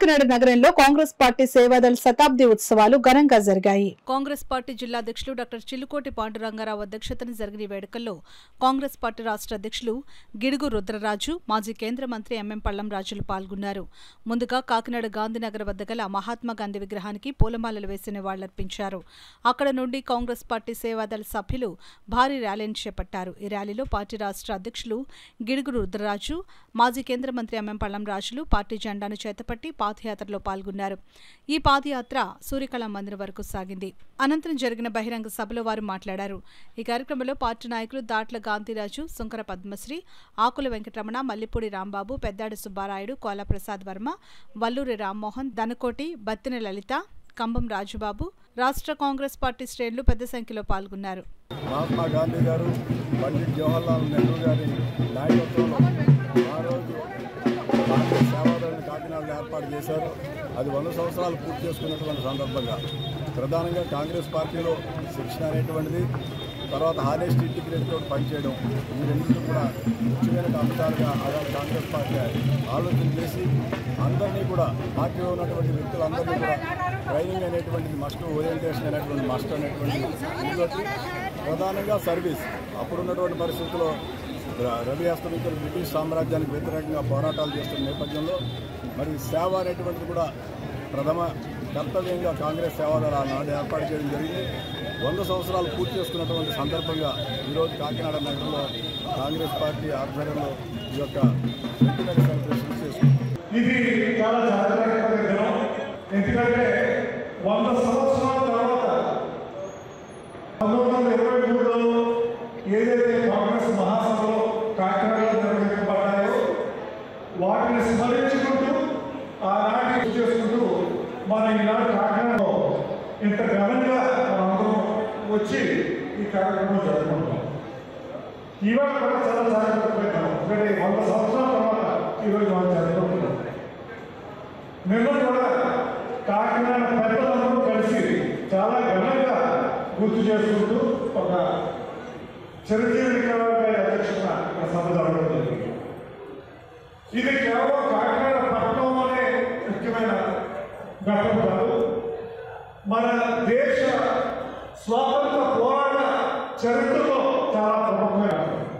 కాకినాడ నగరంలో కాంగ్రెస్ పార్టీ సేవాదళ శతాబ్ది ఉత్సవాలు ఘనంగా జరిగాయి. కాంగ్రెస్ పార్టీ జిల్లా అధ్యక్షులు డాక్టర్ చిల్లుకోటి పాండురంగారావు అధ్యక్షతన జరిగిన వేడుకల్లో కాంగ్రెస్ పార్టీ రాష్ట్ర అధ్యక్షులు గిడుగు రుద్రరాజు, మాజీ కేంద్ర మంత్రి ఎంఎం పళ్లం రాజులు పాల్గొన్నారు. ముందుగా కాకినాడ గాంధీనగర్ వద్ద గల మహాత్మా గాంధీ విగ్రహానికి పూలమాలలు వేసి నివాళులర్పించారు. అక్కడ నుండి కాంగ్రెస్ పార్టీ సేవాదళ సభ్యులు భారీ ర్యాలీని చేపట్టారు. ఈ ర్యాలీలో పార్టీ రాష్ట్ర అధ్యక్షులు గిడుగు రుద్రరాజు, మాజీ కేంద్ర మంత్రి ఎంఎం పళ్లం రాజులు పార్టీ జెండాను చేతపట్టి పాదయాత్రలో పాల్గొన్నారు. ఈ పాదయాత్ర సూర్యకళా మందిరం వరకు సాగింది. అనంతరం జరిగిన బహిరంగ సభలో వారు మాట్లాడారు. ఈ కార్యక్రమంలో పార్టీ నాయకులు దాట్ల గాంధీరాజు, సుంకర పద్మశ్రీ, ఆకుల వెంకటరమణ, మల్లిపూడి రాంబాబు, పెద్దాడి సుబ్బారాయుడు, కోలా ప్రసాద్ వర్మ, వల్లూరి రామ్మోహన్, దనకోటి, బత్తిన లలిత, కంబం రాజుబాబు, రాష్ట్ర కాంగ్రెస్ పార్టీ శ్రేణులు పెద్ద సంఖ్యలో పాల్గొన్నారు. మహాత్మా గాంధీ గారు, పండిట్ జవహర్లాల్ నెహ్రూ గారి నాయకత్వంలో ఆ రోజు కాంగ్రెస్ సేవాదళాన్ని కాకినాడలో ఏర్పాటు చేశారు. అది 100 సంవత్సరాలు పూర్తి చేసుకున్నటువంటి సందర్భంగా ప్రధానంగా కాంగ్రెస్ పార్టీలో శిక్షణ అనేటువంటిది, తర్వాత హానెస్ట్ ఇంటిగ్రిటీతో పనిచేయడం, ఈ రెండింటిని కూడా ముఖ్యమైన అంశాలుగా అలాగే కాంగ్రెస్ పార్టీ ఆలోచన చేసి అందరినీ కూడా పార్టీలో ఉన్నటువంటి వ్యక్తులందరినీ కూడా ట్రైనింగ్ అనేటువంటిది మస్ట్, ఓరియంటేషన్ అనేటువంటి మస్ట్ అనేటువంటి ఇంకోటి ప్రధానంగా సర్వీస్. అప్పుడున్నటువంటి పరిస్థితుల్లో రవి అస్తమితులు బ్రిటిష్ సామ్రాజ్యానికి వ్యతిరేకంగా పోరాటాలు చేస్తున్న నేపథ్యంలో మరి సేవ అనేటువంటిది కూడా ప్రథమ కర్తవ్యంగా కాంగ్రెస్ సేవాదళ నాడు ఏర్పాటు చేయడం జరిగింది. 100 సంవత్సరాలు పూర్తి చేసుకున్నటువంటి సందర్భంగా ఈరోజు కాకినాడ నగరంలో కాంగ్రెస్ పార్టీ ఆధ్వర్యంలో ఈ యొక్క సెంటినరీ సెలబ్రేషన్ చేసుకుంటాం. ఇది చాలా చారిత్రాత్మక దినం. ఎందుకంటే 100 సంవత్సరాల తర్వాత 1923లో ఏదైతే కాంగ్రెస్ మహాసభలో కాకినాడలో నిర్వహించబడ్డాయో వాటిని స్మరించుకుంటూ ఆనాటి చేసుకుంటూ మన ఈనాడు కాకినాడలో ఇంత ఘనంగా మనందరం వచ్చి ఈ కార్యక్రమం జరుపుకుంటాం. ఇవాళ కూడా చాలా చారిత్రాత్మక దినం. ఎందుకంటే 100 సంవత్సరాల తర్వాత ఈరోజు మనం జరుపుకుంటున్నాం. నిన్న కూడా కాకినాడ పెద్దలందరూ కలిసి చాలా ఘనంగా గుర్తు చేసుకుంటూ ఒక చిరంజీవి గారి అధ్యక్షత సభ జరగడం జరిగింది. ఇది కేవలం కాకినాడ పట్టణంలోనే ముఖ్యమైన ఘట్టం కాదు. మన దేశ స్వాతంత్ర